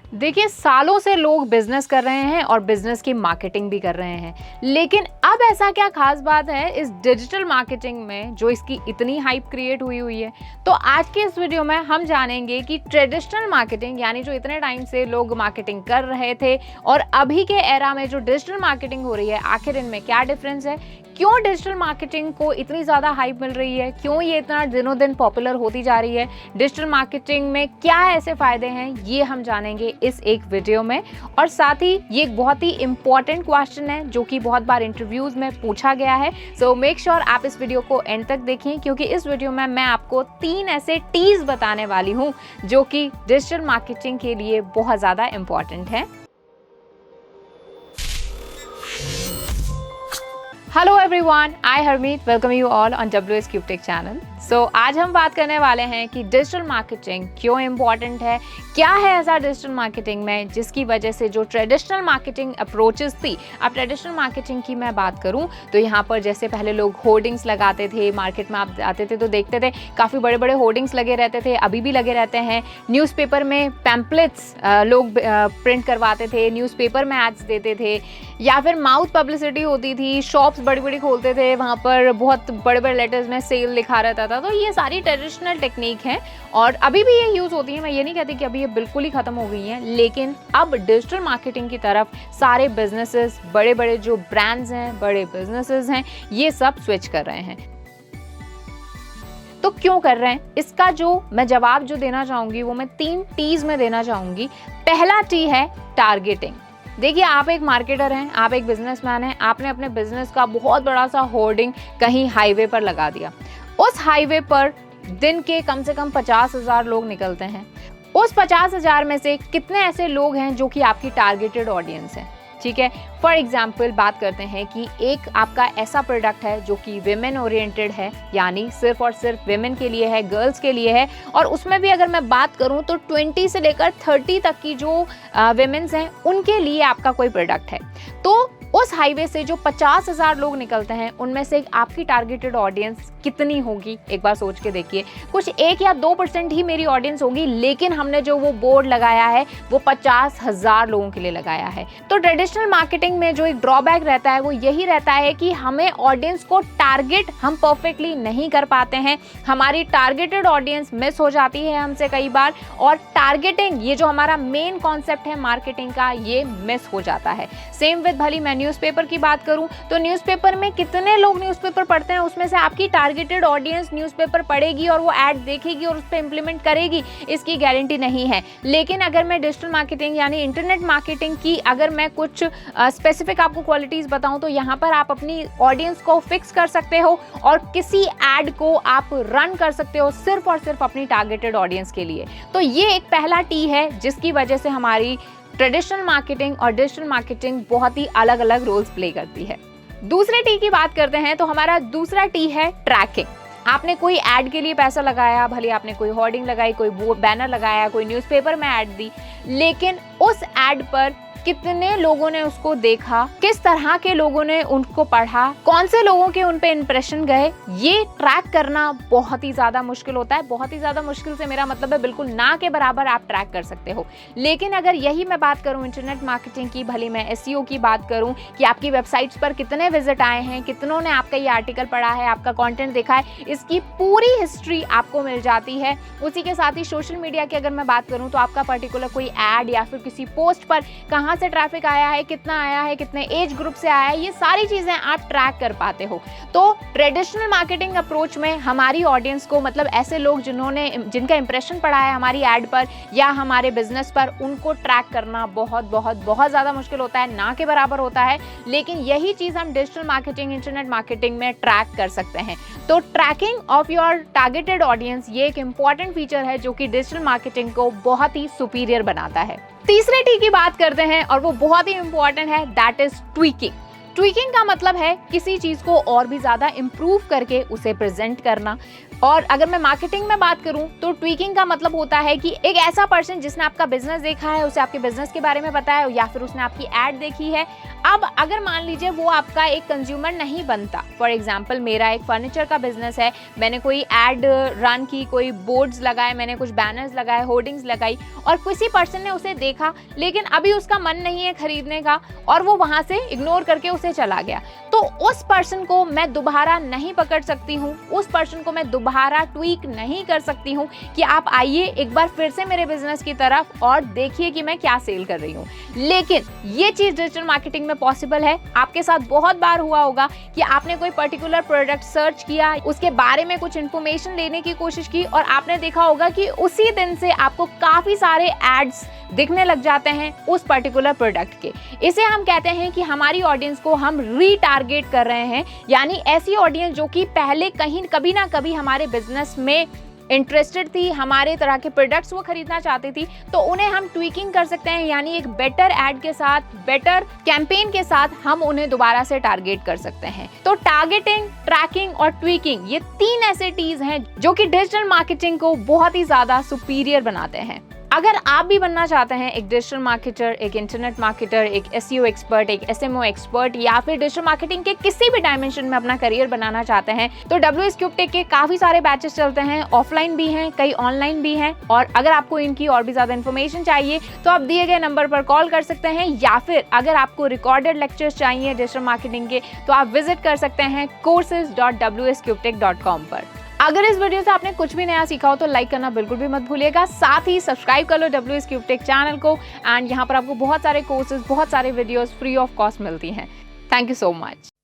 देखिए, सालों से लोग बिजनेस कर रहे हैं और बिजनेस की मार्केटिंग भी कर रहे हैं, लेकिन अब ऐसा क्या खास बात है इस डिजिटल मार्केटिंग में जो इसकी इतनी हाइप क्रिएट हुई हुई है। तो आज के इस वीडियो में हम जानेंगे कि ट्रेडिशनल मार्केटिंग यानी जो इतने टाइम से लोग मार्केटिंग कर रहे थे और अभी के एरा में जो डिजिटल मार्केटिंग हो रही है, आखिर इनमें क्या डिफरेंस है, क्यों डिजिटल मार्केटिंग को इतनी ज़्यादा हाइप मिल रही है, क्यों ये इतना दिनों दिन पॉपुलर होती जा रही है, डिजिटल मार्केटिंग में क्या ऐसे फ़ायदे हैं, ये हम जानेंगे इस एक वीडियो में। और साथ ही ये एक बहुत ही इंपॉर्टेंट क्वेश्चन है जो कि बहुत बार इंटरव्यूज़ में पूछा गया है। सो मेक श्योर आप इस वीडियो को एंड तक देखें, क्योंकि इस वीडियो में मैं आपको 3 ऐसे टीज बताने वाली हूँ जो कि डिजिटल मार्केटिंग के लिए बहुत ज़्यादा इंपॉर्टेंट है। Hello everyone, I Harmeet welcome you all on WS Cube Tech channel. So आज हम बात करने वाले हैं कि डिजिटल मार्केटिंग क्यों इम्पॉर्टेंट है, क्या है ऐसा डिजिटल मार्केटिंग में जिसकी वजह से जो ट्रेडिशनल मार्केटिंग अप्रोचेस थी। अब ट्रेडिशनल मार्केटिंग की मैं बात करूं तो यहाँ पर जैसे पहले लोग होर्डिंग्स लगाते थे, मार्केट में आप आते थे तो देखते थे काफ़ी बड़े बड़े होर्डिंग्स लगे रहते थे, अभी भी लगे रहते हैं। न्यूज़पेपर में पैम्पलेट्स लोग प्रिंट करवाते थे, न्यूज़पेपर में एड्स देते थे, या फिर माउथ पब्लिसिटी होती थी, शॉप्स बड़ी बड़ी खोलते थे, वहाँ पर बहुत बड़े बड़े लेटर्स में सेल लिखा रहता था। तो ये सारी ट्रेडिशनल टेक्निक हैं और अभी भी ये यूज़ होती है। मैं ये नहीं कहती कि अभी ये बिल्कुल ही ख़त्म हो गई हैं, लेकिन अब डिजिटल मार्केटिंग की तरफ सारे बिजनेसेस, बड़े बड़े जो ब्रांड्स हैं, बड़े बिजनेसेस हैं, ये सब स्विच कर रहे हैं। तो क्यों कर रहे हैं, इसका जो मैं जवाब जो देना चाहूँगी वो मैं 3 टीज में देना चाहूँगी। पहला टी है टारगेटिंग। देखिए, आप एक मार्केटर हैं, आप एक बिजनेसमैन हैं, आपने अपने बिजनेस का बहुत बड़ा सा होर्डिंग कहीं हाईवे पर लगा दिया। उस हाईवे पर दिन के कम से कम 50,000 लोग निकलते हैं। उस 50,000 में से कितने ऐसे लोग हैं जो कि आपकी टारगेटेड ऑडियंस हैं, ठीक है। फॉर एग्जाम्पल बात करते हैं कि एक आपका ऐसा प्रोडक्ट है जो कि विमेन ओरिएंटेड है, यानी सिर्फ और सिर्फ विमेन के लिए है, गर्ल्स के लिए है, और उसमें भी अगर मैं बात करूं तो 20 से लेकर 30 तक की जो विमेन्स हैं उनके लिए आपका कोई प्रोडक्ट है। तो उस हाईवे से जो 50,000 लोग निकलते हैं उनमें से आपकी टारगेटेड ऑडियंस कितनी होगी, एक बार सोच के देखिए। कुछ 1 या 2% ही मेरी ऑडियंस होगी, लेकिन हमने जो वो बोर्ड लगाया है वो 50,000 लोगों के लिए लगाया है। तो ट्रेडिशनल मार्केटिंग में जो एक ड्रॉबैक रहता है वो यही रहता है कि हमें ऑडियंस को टारगेट हम परफेक्टली नहीं कर पाते हैं, हमारी टारगेटेड ऑडियंस मिस हो जाती है हमसे कई बार, और टारगेटिंग ये जो हमारा मेन कॉन्सेप्ट है मार्केटिंग का, ये मिस हो जाता है। सेम विद भली मैं न्यूज़पेपर की बात करूं तो न्यूज़पेपर में कितने लोग न्यूज़पेपर पढ़ते हैं, उसमें से आपकी टारगेटेड ऑडियंस न्यूज़पेपर पढ़ेगी और वो ऐड देखेगी और उस पर इंप्लीमेंट करेगी, इसकी गारंटी नहीं है। लेकिन अगर मैं डिजिटल मार्केटिंग यानी इंटरनेट मार्केटिंग की अगर मैं कुछ स्पेसिफिक आपको क्वालिटीज़ बताऊं तो यहाँ पर आप अपनी ऑडियंस को फिक्स कर सकते हो और किसी ऐड को आप रन कर सकते हो सिर्फ और सिर्फ अपनी टारगेटेड ऑडियंस के लिए। तो ये एक पहला टी है जिसकी वजह से हमारी ट्रेडिशनल मार्केटिंग और डिजिटल मार्केटिंग बहुत ही अलग अलग रोल्स प्ले करती है। दूसरे टी की बात करते हैं तो हमारा दूसरा टी है ट्रैकिंग। आपने कोई ऐड के लिए पैसा लगाया, भले आपने कोई होर्डिंग लगाई, कोई बैनर लगाया, कोई न्यूज़पेपर में ऐड दी, लेकिन उस ऐड पर कितने लोगों ने उसको देखा, किस तरह के लोगों ने उनको पढ़ा, कौन से लोगों के उन पे इंप्रेशन गए, ये ट्रैक करना बहुत ही ज़्यादा मुश्किल होता है। बहुत ही ज़्यादा मुश्किल से मेरा मतलब है बिल्कुल ना के बराबर आप ट्रैक कर सकते हो। लेकिन अगर यही मैं बात करूं इंटरनेट मार्केटिंग की, भले मैं SEO की बात करूं कि आपकी वेबसाइट्स पर कितने विजिट आए हैं, कितनों ने आपका ये आर्टिकल पढ़ा है, आपका कॉन्टेंट देखा है, इसकी पूरी हिस्ट्री आपको मिल जाती है। उसी के साथ ही सोशल मीडिया की अगर मैं बात करूँ तो आपका पर्टिकुलर कोई ऐड या फिर किसी पोस्ट पर कहाँ से ट्रैफिक आया है, कितना आया है, कितने एज ग्रुप से आया है, ये सारी चीजें आप ट्रैक कर पाते हो। तो ट्रेडिशनल मार्केटिंग अप्रोच में हमारी ऑडियंस को, मतलब ऐसे लोग जिनका इंप्रेशन पड़ा है हमारी ऐड पर या हमारे बिजनेस पर, उनको ट्रैक करना बहुत बहुत बहुत ज्यादा मुश्किल होता है, ना के बराबर होता है। लेकिन यही चीज हम डिजिटल मार्केटिंग, इंटरनेट मार्केटिंग में ट्रैक कर सकते हैं। तो tracking of your targeted audience ये एक इंपॉर्टेंट फीचर है जो कि डिजिटल मार्केटिंग को बहुत ही सुपीरियर बनाता है। तीसरे टी की बात करते हैं और वो बहुत ही इंपॉर्टेंट है, दैट इज ट्वीकिंग। ट्वीकिंग का मतलब है किसी चीज को और भी ज्यादा इंप्रूव करके उसे प्रेजेंट करना। और अगर मैं मार्केटिंग में बात करूं तो ट्वीकिंग का मतलब होता है कि एक ऐसा पर्सन जिसने आपका बिजनेस देखा है, उसे आपके बिजनेस के बारे में पता है या फिर उसने आपकी एड देखी है। अब अगर मान लीजिए वो आपका एक कंज्यूमर नहीं बनता, फॉर एग्जांपल मेरा एक फर्नीचर का बिजनेस है, मैंने कोई एड रन की, कोई बोर्ड्स लगाए, मैंने कुछ बैनर्स लगाए, होर्डिंग्स लगाई और किसी पर्सन ने उसे देखा लेकिन अभी उसका मन नहीं है खरीदने का और वो वहां से इग्नोर करके उसे चला गया, तो उस पर्सन को मैं दोबारा नहीं पकड़ सकती हूँ, उस पर्सन को मैं दोबारा ट्वीक नहीं कर सकती हूँ कि आप आइए एक बार फिर से मेरे बिजनेस की तरफ और देखिए कि मैं क्या सेल कर रही हूँ। लेकिन ये चीज डिजिटल मार्केटिंग में पॉसिबल है। आपके साथ बहुत बार हुआ होगा कि आपने कोई पर्टिकुलर प्रोडक्ट सर्च किया, उसके बारे में कुछ इंफॉर्मेशन लेने की कोशिश की और आपने देखा होगा कि उसी दिन से आपको काफी सारे एड्स दिखने लग जाते हैं उस पर्टिकुलर प्रोडक्ट के। इसे हम कहते हैं कि हमारी ऑडियंस को हम रीटारगेट कर रहे हैं, यानी ऐसी ऑडियंस जो कि पहले कहीं कभी ना कभी हमारे बिजनेस में इंटरेस्टेड थी, हमारे तरह के प्रोडक्ट्स वो खरीदना चाहती थी, तो उन्हें हम ट्वीकिंग कर सकते हैं, यानी एक बेटर एड के साथ, बेटर कैंपेन के साथ हम उन्हें दोबारा से टारगेट कर सकते हैं। तो टारगेटिंग, ट्रैकिंग और ट्वीकिंग ये 3 ऐसे टीज हैं जो कि डिजिटल मार्केटिंग को बहुत ही ज्यादा सुपीरियर बनाते हैं। अगर आप भी बनना चाहते हैं एक डिजिटल मार्केटर, एक इंटरनेट मार्केटर, एक एसईओ एक्सपर्ट, एक एसएमओ एक्सपर्ट या फिर डिजिटल मार्केटिंग के किसी भी डायमेंशन में अपना करियर बनाना चाहते हैं, तो WSCubeTech के काफी सारे बैचेस चलते हैं, ऑफलाइन भी हैं, कई ऑनलाइन भी हैं। और अगर आपको इनकी और भी ज्यादा इन्फॉर्मेशन चाहिए तो आप दिए गए नंबर पर कॉल कर सकते हैं, या फिर अगर आपको रिकॉर्डेड लेक्चर्स चाहिए डिजिटल मार्केटिंग के तो आप विजिट कर सकते हैं courses.wscubetech.com पर। अगर इस वीडियो से आपने कुछ भी नया सीखा हो तो लाइक करना बिल्कुल भी मत भूलिएगा, साथ ही सब्सक्राइब कर लो WSCubeTech चैनल को। एंड यहाँ पर आपको बहुत सारे कोर्सेज, बहुत सारे वीडियोस फ्री ऑफ कॉस्ट मिलती हैं। Thank you so much.